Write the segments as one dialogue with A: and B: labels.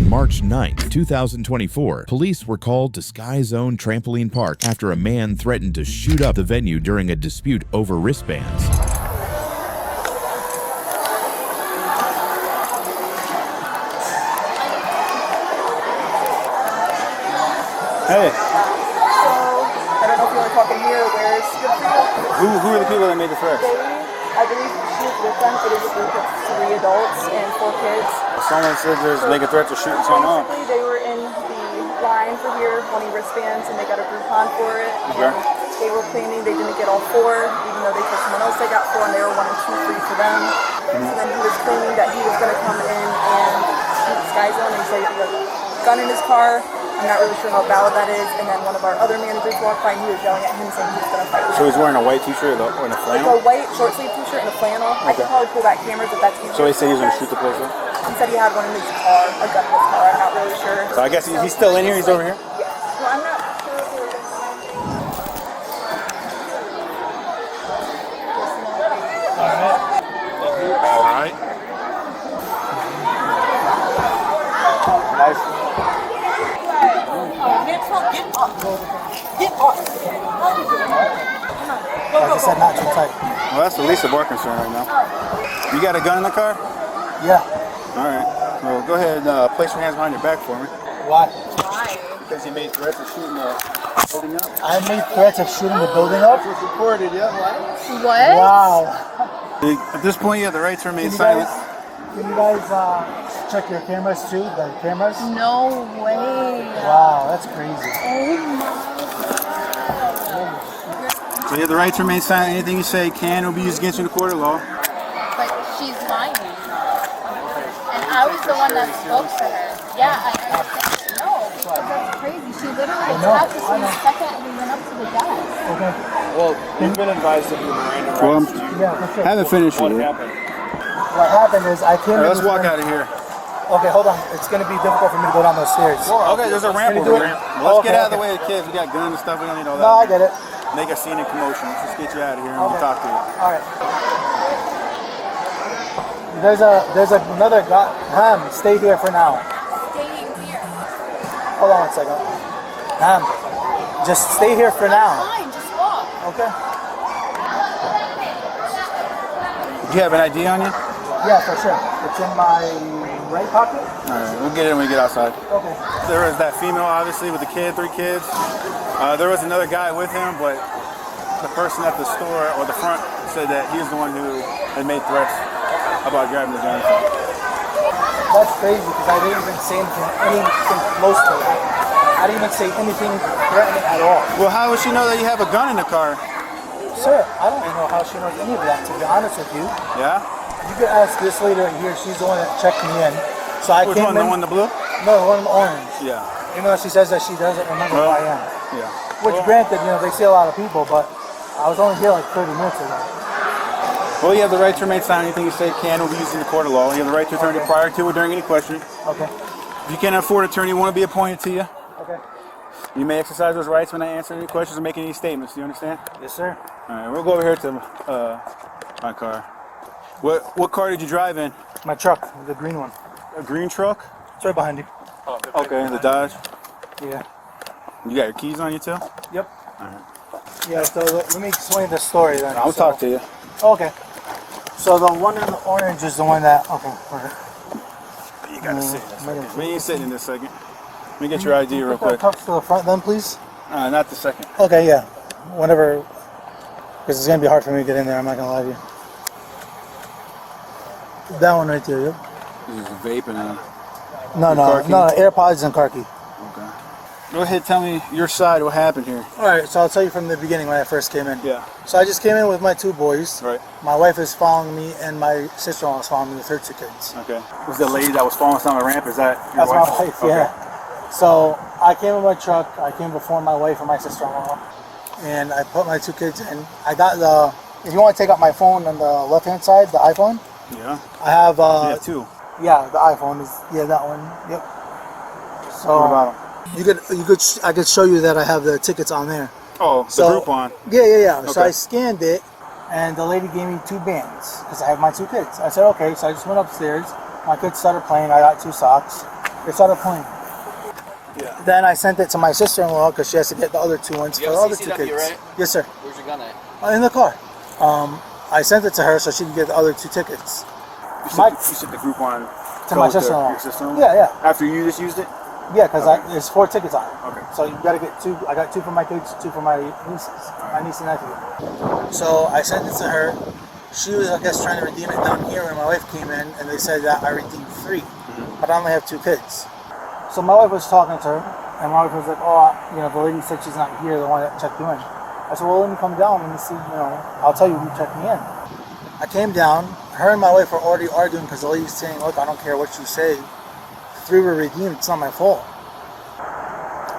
A: On March 9, 2024, police were called to Sky Zone Trampoline Park after a man threatened to shoot up the venue during a dispute over wristbands.
B: Hey.
C: So, I don't know if you want to talk in here or where it's good for you.
B: Who are the people that made the threats?
C: I believe she was with them. It is a group of 3 adults and 4 kids.
B: Someone said there's making threats of shooting someone up.
C: Basically, they were in the line for here wanting wristbands, and they got a Groupon for it.
B: Okay.
C: And they were claiming they didn't get all 4, even though they told someone else they got 4, and they were wanting 2 free for them. And then he was claiming that he was going to come in and shoot Sky Zone, and he said he had a gun in his car. I'm not really sure how valid that is. And then one of our other managers walked by and he was yelling at him saying he was going to fight with him.
B: So he's wearing a white t-shirt or a flannel?
C: Like a white short sleeve t-shirt and a flannel. I could probably pull back cameras if that's easier.
B: So he said he was going to shoot the place up?
C: He said he had one in his car, a gun in his car. I'm not really sure.
B: So I guess he's still in here? He's over here?
C: Yes. Well, I'm not sure if it was...
B: All right. Nice.
D: Get up.
E: Like I said, not too tight.
B: Well, that's the least of our concern right now. You got a gun in the car?
E: Yeah.
B: All right. Well, go ahead and place your hands behind your back for me.
E: Why?
B: Because you made threats of shooting the building up.
E: I made threats of shooting the building up?
B: It's recorded, yeah.
D: What?
E: Wow.
B: At this point, you have the right to remain silent.
E: Can you guys check your cameras too? The cameras?
D: No way.
E: Wow, that's crazy.
D: Oh my.
B: So you have the right to remain silent. Anything you say can or be used against you in the court of law.
D: But she's lying. And I was the one that spoke to her. Yeah, I understand. No, because that's crazy. She literally attacked us in a second and we went up to the desk.
E: Okay.
F: Well, you've been advised of your Miranda rights.
B: Well,
E: Yeah, for sure.
B: haven't finished
F: What
B: yet.
F: happened?
E: What happened is I came in.
B: Let's walk out of here.
E: Okay, hold on. It's going to be difficult for me to go down those stairs.
B: Okay, there's a ramp
E: Can you
B: over
E: do it?
B: here. Let's get out of the
E: Okay.
B: way of the kids. We got guns and stuff. We don't need all that.
E: No, I get it.
B: Make a scene and commotion. Let's just get you out of here and we'll
E: Okay.
B: talk to you.
E: All right. There's another guy. Stay here for now.
D: Staying here.
E: Hold on one second. Just stay here for now.
D: Fine, just walk.
E: Okay.
B: Do you have an ID on you?
E: Yeah, for sure. It's in my right pocket.
B: All right, we'll get it when we get outside.
E: Okay.
B: There was that female, obviously, with the kid, 3 kids. There was another guy with him, but the person at the store or the front said that he was the one who had made threats about grabbing the gun.
E: That's crazy because I didn't even say anything close to that. I didn't even say anything threatening at all.
B: Well, how would she know that you have a gun in the car?
E: Sir, I don't even know how she knows any of that, to be honest with you.
B: Yeah?
E: You could ask this lady right here. She's the one that checked me in. So I
B: Which
E: came
B: one?
E: in.
B: The one in the blue?
E: No, the one in the orange.
B: Yeah.
E: Even though she says that she doesn't remember who I am.
B: Yeah.
E: Which, granted, they see a lot of people, but I was only here like 30 minutes ago.
B: Well, you have the right to remain silent. Anything you say can or be used in the court of law. You have the right to attorney prior to or during any questioning.
E: Okay.
B: If you can't afford an attorney, want to be appointed to you.
E: Okay.
B: You may exercise those rights when I answer any questions or make any statements. Do you understand?
E: Yes, sir.
B: All right, we'll go over here to my car. What car did you drive in?
E: My truck, the green one.
B: A green truck?
E: It's right behind you.
B: Okay, the Dodge.
E: Yeah.
B: You got your keys on you too?
E: Yep.
B: All right.
E: Yeah, so let me explain the story then.
B: I'll talk to you.
E: Okay. So the one in the orange is the one that, okay, alright.
B: You gotta sit in this second. We ain't sitting in this second. Let me get your ID real quick.
E: Cups to the front then, please.
B: Not the second.
E: Okay, yeah. Whenever, because it's going to be hard for me to get in there, I'm not going to lie to you. That one right there, yep.
B: This is a vape and a...
E: No, AirPods and car key.
B: Okay. Go ahead, tell me your side, what happened here.
E: Alright, so I'll tell you from the beginning when I first came in.
B: Yeah.
E: So I just came in with my 2 boys.
B: Right.
E: My wife is following me and my sister-in-law is following me with her 2 kids.
B: Okay. Was the lady that was falling down the ramp, is that your
E: That's
B: wife?
E: my wife,
B: Okay.
E: yeah. So I came in my truck, I came before my wife and my sister-in-law, and I put my 2 kids in. I got if you want to take out my phone on the left-hand side, the iPhone,
B: Yeah.
E: I have,
B: You have 2.
E: yeah, the iPhone is, yeah, that one, yep. So,
B: What about them?
E: I could show you that I have the tickets on there.
B: Oh, the
E: So-
B: Groupon.
E: Yeah. So
B: Okay.
E: I scanned it, and the lady gave me 2 bands, because I have my 2 kids. I said, okay, so I just went upstairs, my kids started playing, I got 2 socks. They started playing.
F: Yeah.
E: Then I sent it to my sister-in-law because she has to get the other 2 ones for the other 2 kids.
F: Right?
E: Yes, sir.
F: Where's your gun at?
E: In the car. I sent it to her so she can get the other 2 tickets.
B: You sent the group on
E: To my sister-in-law.
B: Your sister-in-law?
E: Yeah, yeah.
B: After you just used it?
E: Yeah, because there's 4 tickets on it.
B: Okay.
E: So you gotta get 2. I got 2 for my kids, 2 for my nieces, my niece and nephew. So I sent it to her. She was, I guess, trying to redeem it down here when my wife came in, and they said that I redeemed 3, but I only have 2 kids. So my wife was talking to her, and my wife was like, "Oh, you know, the lady said she's not here, the one that checked you in." I said, "Well, let me come down and see. You know, I'll tell you who checked me in." I came down. Her and my wife were already arguing because the lady's saying, "Look, I don't care what you say. 3 were redeemed. It's not my fault."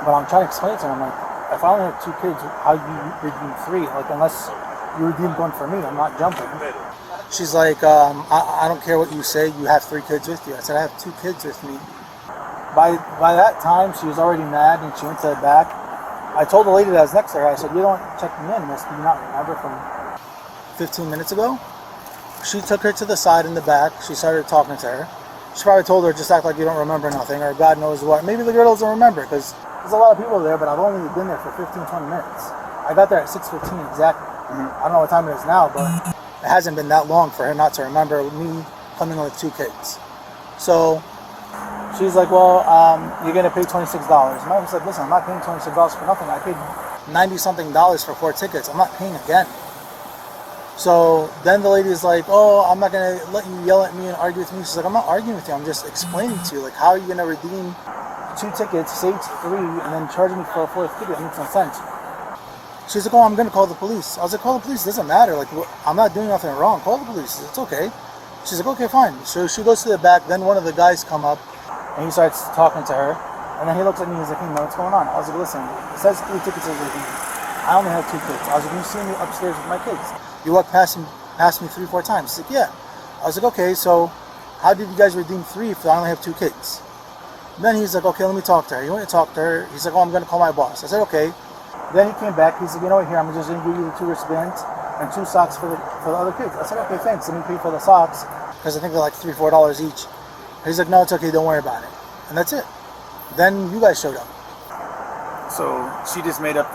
E: But I'm trying to explain to her, I'm like, if I only have 2 kids, how do you redeem 3? Like, unless you redeemed 1 for me, I'm not jumping. She's like, I don't care what you say, you have 3 kids with you. I said, I have 2 kids with me. By that time, she was already mad and she went to the back. I told the lady that was next to her, I said, "You don't check me in, miss. Do you not remember from 15 minutes ago?" She took her to the side in the back. She started talking to her. She probably told her, "Just act like you don't remember nothing," or God knows what. Maybe the girl doesn't remember because there's a lot of people there, but I've only been there for 15, 20 minutes. I got there at 6:15 exactly. I don't know what time it is now, but it hasn't been that long for her not to remember me coming with 2 kids. So she's like, "Well, you're going to pay $26. And I was like, "Listen, I'm not paying $26 for nothing. I paid $90-something for 4 tickets. I'm not paying again." So then the lady is like, "Oh, I'm not going to let you yell at me and argue with me." She's like, "I'm not arguing with you. I'm just explaining to you, like, how are you going to redeem 2 tickets, save 3, and then charge me for a 4th ticket? That makes no sense." She's like, "Oh, I'm going to call the police." I was like, "Call the police. It doesn't matter. Like, I'm not doing nothing wrong. Call the police. It's okay." She's like, "Okay, fine." So she goes to the back. Then one of the guys come up, and he starts talking to her. And then he looks at me and he's like, "Hey, man, what's going on?" I was like, "Listen, it says 3 tickets are redeemed. I only have 2 kids." I was like, "You see me upstairs with my kids? You walked past me 3-4 times." He's like, "Yeah." I was like, "Okay, so how did you guys redeem 3 if I only have 2 kids?" And then he's like, "Okay, let me talk to her." He went to talk to her. He's like, "Oh, I'm going to call my boss." I said, "Okay." Then he came back. He said, "You know what, here, I'm just going to give you the 2 wristbands and 2 socks for the other kids." I said, "Okay, thanks. Let me pay for the socks because I think they're like $3-4 each." He's like, "No, it's okay. Don't worry about it." And that's it. Then you guys showed up.
B: So she just made up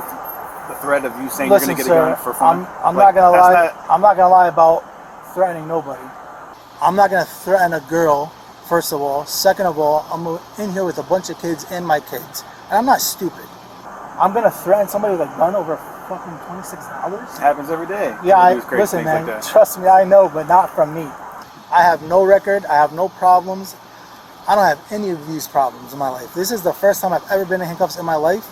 B: the threat of you saying
E: Listen,
B: you're going to get a gun for fun?
E: I'm not going to lie. I'm not going to lie about threatening nobody. I'm not going to threaten a girl, first of all. Second of all, I'm in here with a bunch of kids and my kids. And I'm not stupid. I'm going to threaten somebody with a gun over fucking $26?
B: It happens every day.
E: Yeah,
B: People do crazy
E: listen,
B: things
E: man,
B: like that.
E: trust me, I know, but not from me. I have no record. I have no problems. I don't have any of these problems in my life. This is the first time I've ever been in handcuffs in my life.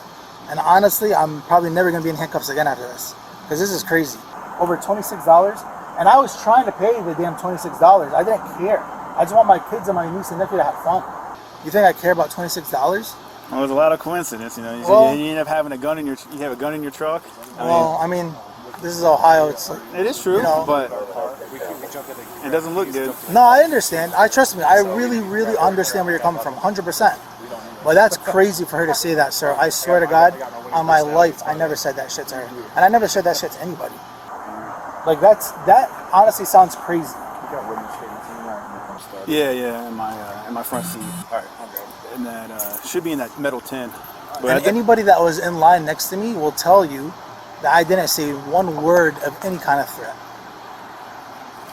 E: And honestly, I'm probably never going to be in handcuffs again after this. Because this is crazy. Over $26. And I was trying to pay the damn $26. I didn't care. I just want my kids and my niece and nephew to have fun. You think I care about $26?
B: Well, there's a lot of coincidence, you know. You end up having a gun in your truck.
E: I mean, this is Ohio. It's like,
B: It is true,
E: you know,
B: but it doesn't look good.
E: no, I understand. Trust me. I really, really understand where you're coming from. 100%. But that's crazy for her to say that, sir. I swear to God, on my life, I never said that shit to her. And I never said that shit to anybody. Like, that honestly sounds crazy.
B: Yeah, in my front seat. All right, and that should be in that metal tin. But
E: And anybody that was in line next to me will tell you that I didn't say one word of any kind of threat.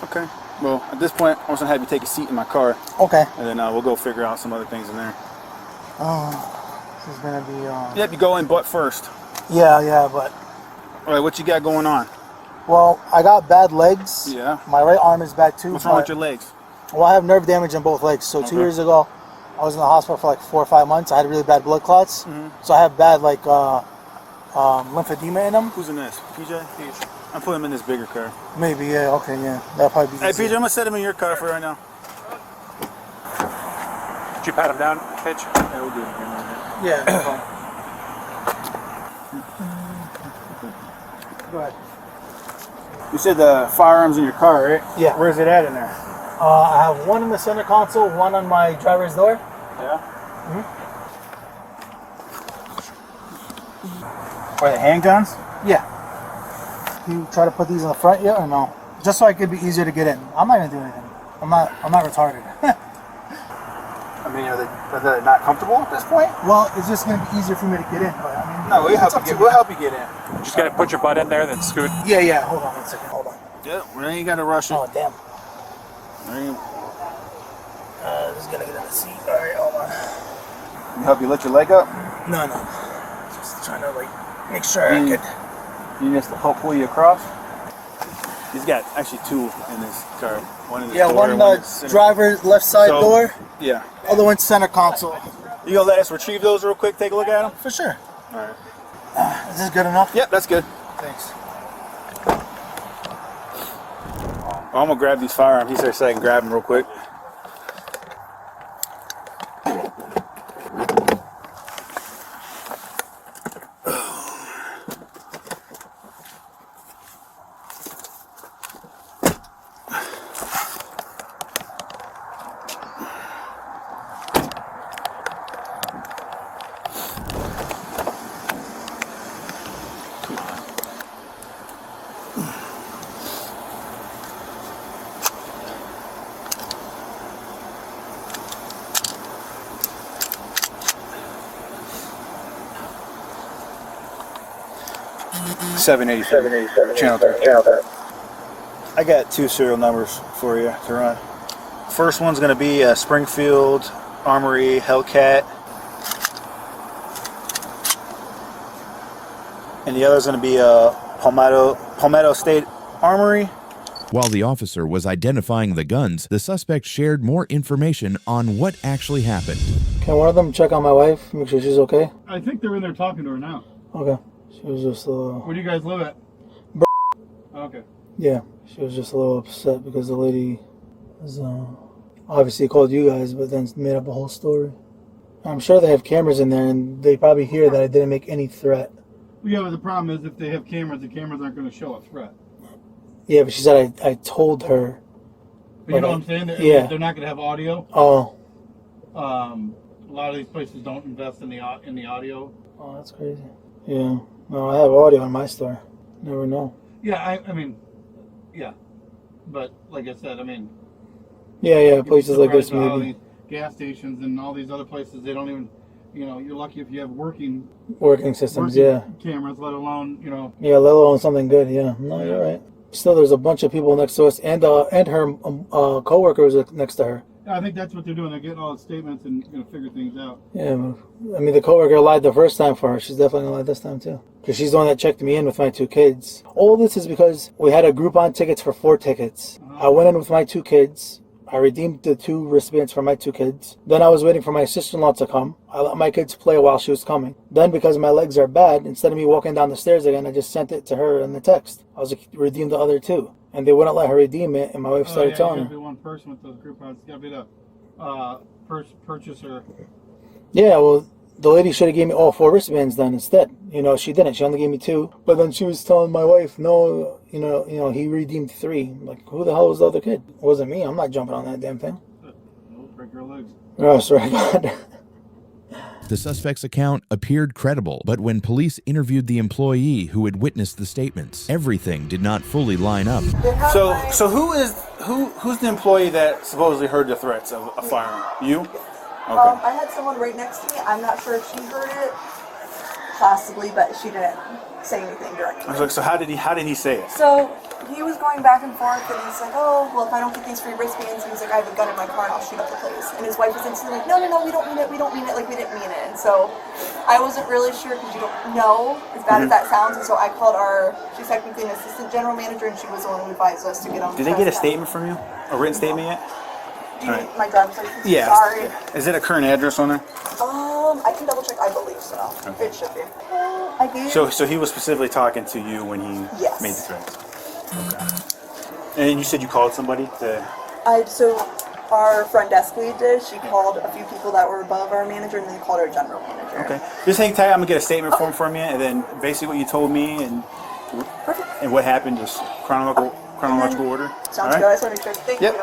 B: Okay. Well, at this point, I'm just gonna have you take a seat in my car,
E: Okay.
B: and then we'll go figure out some other things in there.
E: This is gonna be.
B: Yep, you go in butt first.
E: Yeah, but.
B: All right, what you got going on?
E: Well, I got bad legs.
B: Yeah.
E: My right arm is bad too.
B: What's wrong with your legs?
E: Well, I have nerve damage in both legs. So 2 years ago, I was in the hospital for like 4 or 5 months. I had really bad blood clots. So I have bad like lymphedema in them.
B: Who's in this? PJ? I'm putting him in this bigger car.
E: Maybe, yeah, okay, yeah. That'll probably be
B: Hey,
E: easier.
B: PJ, I'm gonna set him in your car for right now. Did you pat him down, Pitch? Yeah, we'll do it again.
E: Yeah, no problem. Go ahead.
B: You said the firearms in your car, right?
E: Yeah.
B: Where's it at in there?
E: I have one in the center console, one on my driver's door.
B: Yeah. Are they handguns?
E: Yeah. You try to put these in the front yet or no? Just so it could be easier to get in. I'm not gonna do anything. I'm not retarded.
B: I mean, are they Are they not comfortable at this point?
E: Well, it's just going to be easier for me to get in. But I mean,
B: No, we'll help you get in.
F: You just gotta put your butt in there, then scoot.
E: Yeah. Hold on 1 second. Hold on.
B: Yeah, we ain't got to rush it.
E: Oh, damn. Just going to get in the seat. All right, hold on.
B: Can help you lift your leg up?
E: No. Just trying to, like, make sure I could.
B: You just help pull you across? He's got actually two in his car. One in the door,
E: one
B: in the center.
E: driver's left side door.
B: Yeah.
E: Other one center console.
B: You gonna let us retrieve those real quick? Take a look at them?
E: For sure.
B: All right.
E: Is this good enough?
B: Yep, that's good.
E: Thanks.
B: I'm gonna grab these firearms. He said so I can grab them real quick. Channel 3. I got two serial numbers for you to run. First one's going to be Springfield Armory Hellcat, and the other is going to be Palmetto State Armory.
A: While the officer was identifying the guns, the suspect shared more information on what actually happened.
E: Can one of them check on my wife, make sure she's okay?
G: I think they're in there talking to her now.
E: Okay. She was just a little...
G: Where do you guys live at? Okay.
E: Yeah, she was just a little upset because the lady was obviously called you guys, but then made up a whole story. I'm sure they have cameras in there, and they probably hear that I didn't make any threat.
G: Well, yeah, but the problem is if they have cameras, the cameras aren't going to show a threat.
E: Yeah, but she said I told her.
G: But you know what I'm saying? They're not going to have audio.
E: Oh.
G: A lot of these places don't invest in the audio.
E: Oh, that's crazy. Yeah. No, I have audio in my store. Never know.
G: Yeah, I mean, yeah. But like I said, I mean...
E: Yeah, places like this maybe.
G: All these gas stations and all these other places, they don't even... You know, you're lucky if you have working
E: systems,
G: cameras, let alone, you know...
E: Yeah, let alone something good, yeah. No, you're right. Still, there's a bunch of people next to us, and her co-worker was next to her.
G: I think that's what they're doing. They're getting all the statements and going to figure things out.
E: Yeah, I mean, the coworker lied the first time for her. She's definitely going to lie this time, too. Because she's the one that checked me in with my two kids. All this is because we had a Groupon tickets for 4 tickets. I went in with my 2 kids. I redeemed the 2 wristbands for my 2 kids. Then I was waiting for my sister-in-law to come. I let my kids play while she was coming. Then, because my legs are bad, instead of me walking down the stairs again, I just sent it to her in the text. I was like, redeem the other 2. And they wouldn't let her redeem it, and my wife started telling her.
G: It's got to be one person with those Groupons. It's got to be the purchaser.
E: Yeah, well, the lady should have gave me all 4 wristbands then instead. You know, she didn't. She only gave me 2. But then she was telling my wife, no, you know, he redeemed 3. I'm like, who the hell was the other kid? It wasn't me. I'm not jumping on that damn thing.
G: Break your legs.
E: Oh, sorry, God.
A: The suspect's account appeared credible, but when police interviewed the employee who had witnessed the statements, everything did not fully line up.
B: So who's the employee that supposedly heard the threats of a firearm? You? Okay.
C: I had someone right next to me. I'm not sure if she heard it, possibly, but she didn't say anything directly.
B: So how did he say it?
C: So he was going back and forth, and he's like, oh, well, if I don't get these free wristbands, he's like, I have a gun in my car, and I'll shoot up the place. And his wife was instantly like, no, we don't mean it, like, we didn't mean it. And so I wasn't really sure, because you don't know, as bad as that sounds, and so I called she's technically an assistant general manager, and she was the one who advised us to get on.
B: Did they get a statement from you? A written statement yet?
C: My driver's license?
B: Yeah.
C: Sorry.
B: Is it a current address on there?
C: I can double check, I believe so. Okay. It should be. I gave
B: So he was specifically talking to you when he made the threats? Okay. And you said you called somebody to...
C: So our front desk lead did. She called a few people that were above our manager, and then called our general manager.
B: Okay. Just hang tight. I'm going to get a statement form from you, and then basically what you told me and what happened, just chronological order.
C: Sounds good. I just want to make sure. Thank you.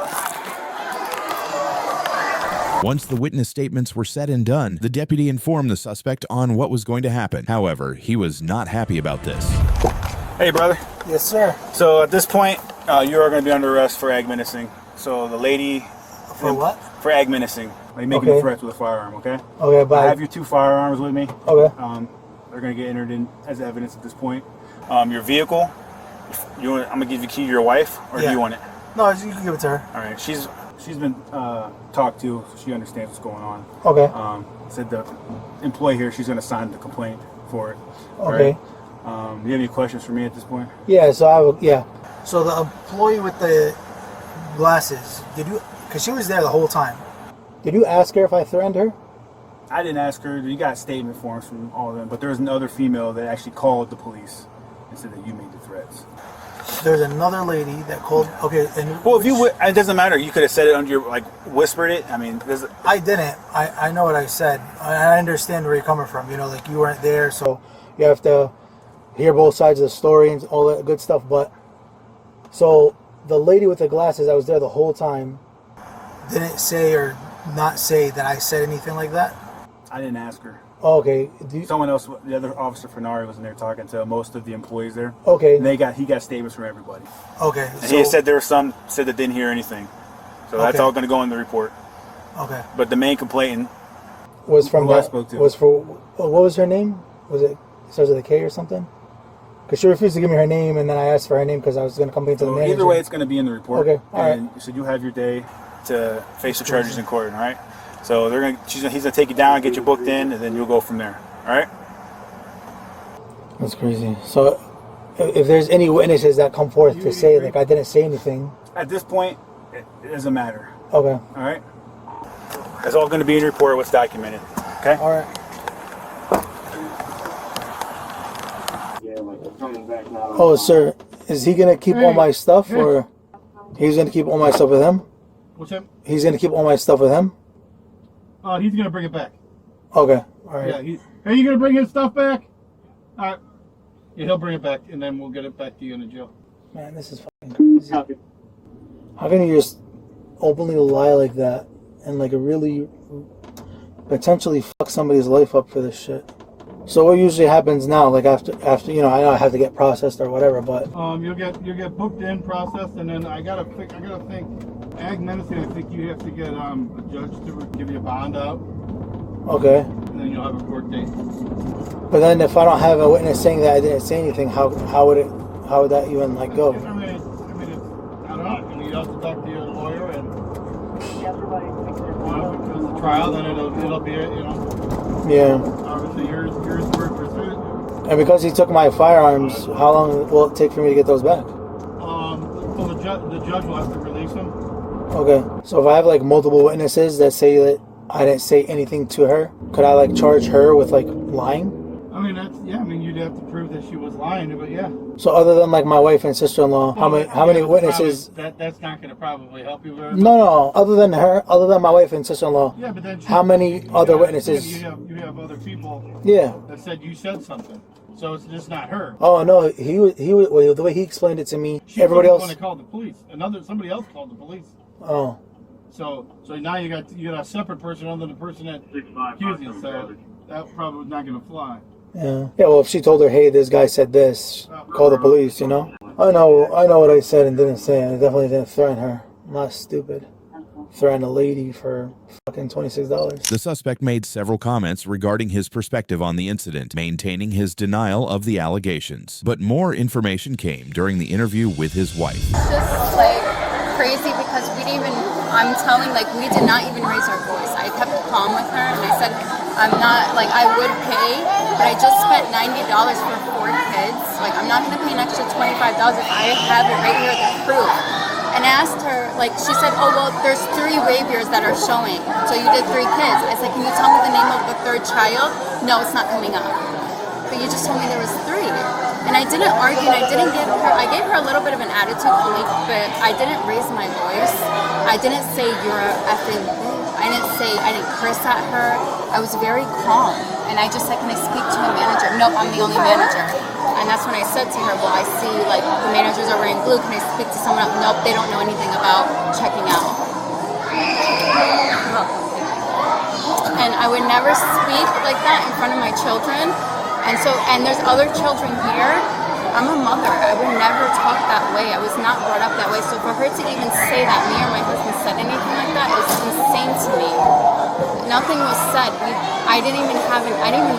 A: Once the witness statements were said and done, the deputy informed the suspect on what was going to happen. However, he was not happy about this.
B: Hey, brother.
E: Yes, sir.
B: So at this point, you are going to be under arrest for ag menacing. So the lady...
E: For what?
B: For ag menacing. like making threats with a firearm, okay?
E: Okay, but
B: I have your 2 firearms with me.
E: Okay.
B: They're gonna get entered in as evidence at this point. Your vehicle, I'm gonna give you the key to your wife, or do you want it?
E: No, you can give it to her.
B: All right, she's been talked to, so she understands what's going on.
E: Okay.
B: Said the employee here, she's gonna sign the complaint for it.
E: Okay.
B: Right? Do you have any questions for me at this point?
E: Yeah. So I will. Yeah. So the employee with the glasses, did you? Because she was there the whole time. Did you ask her if I threatened her?
B: I didn't ask her. You got statement forms from all of them, but there was another female that actually called the police and said that you made the threats.
E: There's another lady that called. Okay, and
B: well, it doesn't matter. You could have said it under your, like, whispered it. I mean,
E: I didn't. I know what I said. I understand where you're coming from. You know, like you weren't there, so you have to hear both sides of the story and all that good stuff. But so the lady with the glasses, I was there the whole time, didn't say or not say that I said anything like that.
B: I didn't ask her.
E: Oh, okay.
B: Someone else, the other officer Fenari, was in there talking to most of the employees there.
E: Okay.
B: And he got statements from everybody.
E: Okay.
B: And he said there were some said that didn't hear anything. So that's all going to go in the report.
E: Okay.
B: But the main complainant
E: was from
B: who I spoke to.
E: Was for what was her name? Was it starts with a K or something? Because she refused to give me her name, and then I asked for her name because I was going to complain to the manager.
B: Either way, it's going to be in the report.
E: Okay. All right.
B: So you have your day to face the charges in court. All right. So he's gonna take you down, get you booked in, and then you'll go from there. All right.
E: That's crazy. So, if there's any witnesses that come forth to say like I didn't say anything,
B: at this point, it doesn't matter.
E: Okay.
B: All right. That's all going to be in the report. What's documented. Okay.
E: All right. Oh, sir, is he gonna keep all my stuff, or he's gonna keep all my stuff with him?
G: What's that?
E: He's gonna keep all my stuff with him.
G: He's gonna bring it back.
E: Okay. All right.
G: Yeah. Are you gonna bring his stuff back? All right. Yeah, he'll bring it back, and then we'll get it back to you in the jail.
E: Man, this is fucking crazy. How can you just openly lie like that and like really potentially fuck somebody's life up for this shit? So what usually happens now, like after I know I have to get processed or whatever, but
G: you'll get booked in, processed, and then I gotta think ag menacing. I think you have to get a judge to give you a bond out.
E: Okay.
G: And then you'll have a court date.
E: But then if I don't have a witness saying that I didn't say anything, how would that even like go?
G: I mean, I don't know. I mean, you have to talk to your lawyer, and if it goes to trial, then it'll be
E: Yeah.
G: Obviously, yours word for suit.
E: And because he took my firearms, how long will it take for me to get those back?
G: Well, the judge will have to release them.
E: Okay. So if I have like multiple witnesses that say that I didn't say anything to her, could I like charge her with like lying?
G: I mean, I mean, you'd have to prove that she was lying, but yeah.
E: So other than like my wife and sister-in-law, how many witnesses?
G: That's not going to probably help you very much.
E: No. Other than my wife and sister-in-law.
G: Yeah, but then
E: how many other witnesses?
G: You have other people.
E: Yeah.
G: That said you said something, so it's just not her.
E: Oh no, he well, the way he explained it to me. Everybody else.
G: When they called the police, somebody else called the police.
E: Oh.
G: So now you got a separate person other than the person that accused you. So that probably was not going to fly.
E: Yeah. Well, if she told her, hey, this guy said this, call the police, I know what I said and didn't say. I definitely didn't threaten her. I'm not stupid. Threaten a lady for fucking $26.
A: The suspect made several comments regarding his perspective on the incident, maintaining his denial of the allegations. But more information came during the interview with his wife.
D: It's just like crazy because I'm telling, like, we did not even raise our voice. I kept calm with her and I said, I'm not, like, I would pay, but I just spent $90 for 4 kids. Like, I'm not going to pay an extra $25 if I have it right here, the proof. And I asked her, like, she said, oh, well, there's 3 waivers that are showing. So you did 3 kids. I said, can you tell me the name of the 3rd child? No, it's not coming up. But you just told me there was 3. And I didn't argue, and I gave her a little bit of an attitude only, but I didn't raise my voice. I didn't say you're a effing bitch. I didn't curse at her. I was very calm. And I just said, can I speak to a manager? Nope, I'm the only manager. And that's when I said to her, well, I see like the managers are wearing blue. Can I speak to someone else? Nope, they don't know anything about checking out. And I would never speak like that in front of my children. And there's other children here. I'm a mother. I would never talk that way. I was not brought up that way. So for her to even say that me or my husband said anything like that is insane to me. Nothing was said. I didn't even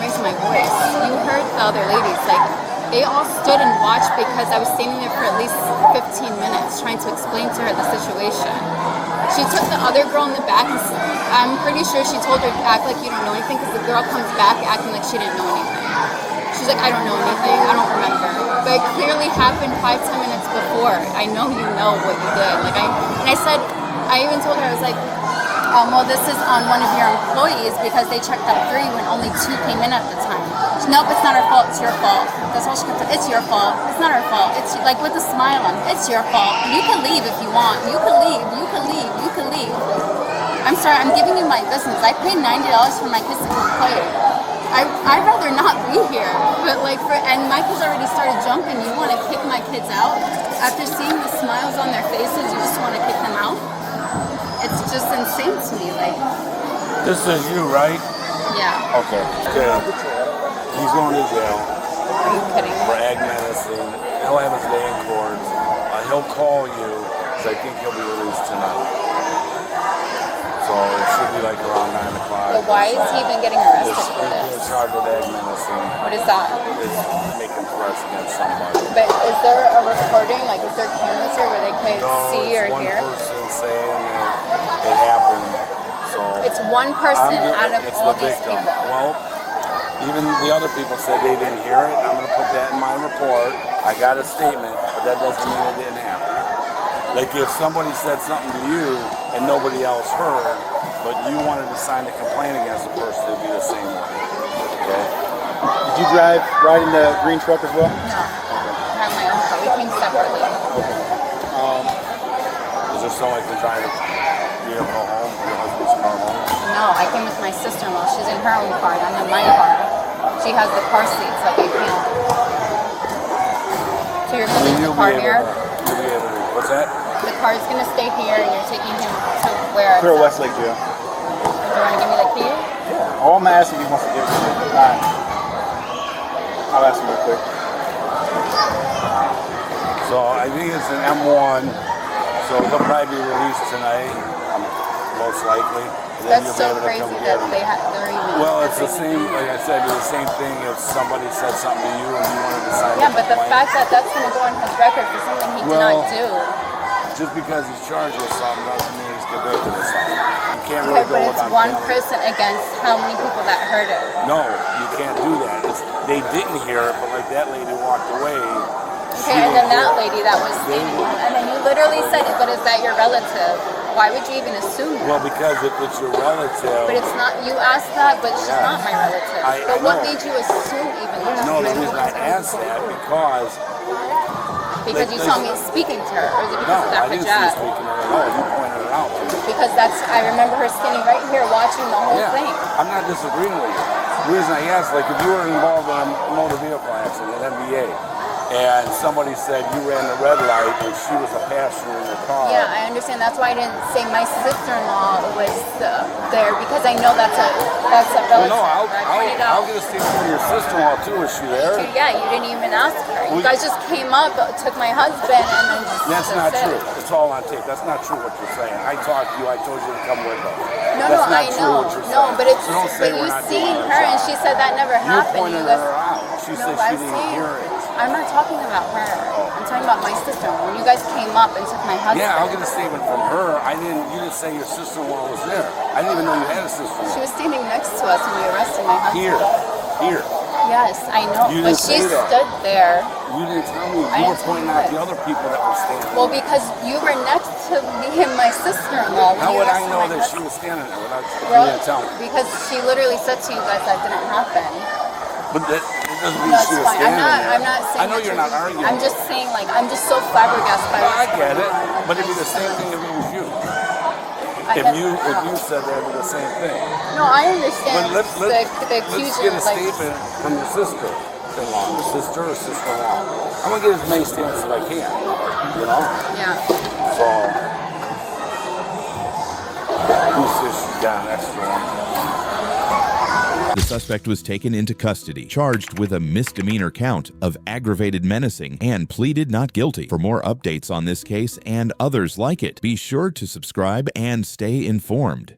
D: raise my voice. You heard the other ladies, like, they all stood and watched because I was standing there for at least 15 minutes trying to explain to her the situation. She took the other girl in the back, and I'm pretty sure she told her to act like you don't know anything, because the girl comes back acting like she didn't know anything. She's like, I don't know anything, I don't remember. But it clearly happened 5-10 minutes before. I know you know what you did. I even told her, I was like, well, this is on one of your employees because they checked out 3 when only 2 came in at the time. Nope, it's not her fault, it's your fault. That's all she kept saying, it's your fault, it's not her fault. It's like with a smile on, it's your fault. You can leave if you want, you can leave, you can leave, you can leave. I'm sorry, I'm giving you my business. I paid $90 for my kids to come play. I'd rather not be here, but and my kids already started jumping. You want to kick my kids out? After seeing the smiles on their faces, you just want to kick them out? It's just insane to me,
H: This is you, right?
D: Yeah.
H: Okay. Good. He's going to jail.
D: Are you kidding me?
H: For ag menacing. He'll have his day in court. He'll call you, so I think he'll be released tonight. So it should be around 9 o'clock.
D: But why is he even getting arrested for
H: He's
D: this?
H: charged with ag menacing.
D: What is that?
H: It's making threats against somebody.
D: But is there a recording? Is there cameras here where they can see or
H: one
D: hear?
H: person saying that it happened. So
D: It's one person out of
H: it's
D: all
H: the
D: these
H: victim.
D: people.
H: Well, even the other people said they didn't hear it. I'm going to put that in my report. I got a statement, but that doesn't mean it didn't happen. If somebody said something to you and nobody else heard, but you wanted to sign a complaint against the person, it'd be the same way. Okay?
B: Did you ride in the green truck as well?
D: No. I have my own car. We came separately.
H: Is there someone that can drive a vehicle home, your husband's car home?
D: No, I came with my sister-in-law. She's in her own car. I'm in my car. She has the car seats, I can't. So you're going to leave the car here?
H: You'll be able to. What's that?
D: The car is going to stay here, and you're taking him to where?
B: Clear Westlake Jail.
D: Do you want to give me the key?
B: Oh, I'm gonna ask if he wants to give it to me. Alright. I'll ask him real quick.
H: So I think it's an M1, so he'll probably be released tonight, most likely. Then
D: That's
H: you'll be
D: so
H: able to
D: crazy
H: come
D: that
H: get him.
D: they're even...
H: Well, it's the same, like I said, it's the same thing if somebody said something to you and you wanted to sign
D: Yeah,
H: a
D: but the
H: complaint.
D: fact that that's going to go on his record for something he did not do.
H: Just because he's charged with something doesn't mean he's convicted of something. You can't
D: Okay,
H: really
D: but
H: go
D: it's
H: about
D: one
H: killing.
D: person against how many people that heard it?
H: No, you can't do that. They didn't hear it, but that lady walked away.
D: Okay, and then that lady that was standing, and then you literally said, but is that your relative? Why would you even assume that?
H: Well, because if it's your relative...
D: But it's not, you asked that, but she's not my relative. But what made you assume even that?
H: No, the reason I asked that
D: because you saw me speaking to her, or is it because of that
H: I didn't see
D: hijab?
H: you speaking to her at all. You pointed it out to me.
D: Because I remember her standing right here watching the whole thing.
H: I'm not disagreeing with you. The reason I asked, if you were involved in a motor vehicle accident, an MBA, and somebody said you ran the red light and she was a passenger in the car.
D: Yeah, I understand. That's why I didn't say my sister-in-law was there, because I know that's a relative.
H: Well, no, I'll get a statement from your sister-in-law too. Is she there?
D: Yeah, you didn't even ask her. You guys just came up, took my husband, and then just...
H: That's not true. It's all on tape. That's not true what you're saying. I talked to you. I told you to come with us.
D: No,
H: That's not
D: I
H: true
D: know.
H: what you're
D: No,
H: saying.
D: but it's...
H: So don't say
D: but
H: we're
D: you
H: not
D: seen
H: doing
D: her,
H: our
D: and
H: job.
D: she said that never happened.
H: You pointed her out. She said she didn't hear it.
D: I'm not talking about her. I'm talking about my sister. When you guys came up and took my husband.
H: Yeah, I'll get a statement from her. You didn't say your sister-in-law was there. I didn't even know you had a sister-in-law.
D: She was standing next to us when we arrested my husband.
H: Here.
D: Yes, I know.
H: You
D: But
H: didn't
D: she
H: say that.
D: stood there.
H: You didn't tell me.
D: I
H: You were
D: didn't
H: pointing
D: tell
H: out
D: you.
H: the other people that were standing
D: Well,
H: there.
D: because you were next to me and my sister-in-law.
H: How would I know that she was standing there without you didn't tell me?
D: Because she literally said to you guys that didn't happen.
H: But it doesn't mean
D: No,
H: she
D: it's
H: was
D: fine.
H: standing
D: I'm
H: there.
D: not saying
H: I know
D: that
H: you're not arguing.
D: I'm just saying, I'm just so flabbergasted by
H: I
D: what's
H: get
D: going
H: it,
D: on.
H: but it'd be the same thing if it was you. If you said that, it'd be the same thing.
D: No, I understand.
H: But
D: the
H: let's
D: accuser,
H: get a statement from your sister-in-law, your sister or sister-in-law. I'm gonna get as many statements as I can. You know.
D: Yeah.
H: So who says she's got an extra one?
A: The suspect was taken into custody, charged with a misdemeanor count of aggravated menacing, and pleaded not guilty. For more updates on this case and others like it, be sure to subscribe and stay informed.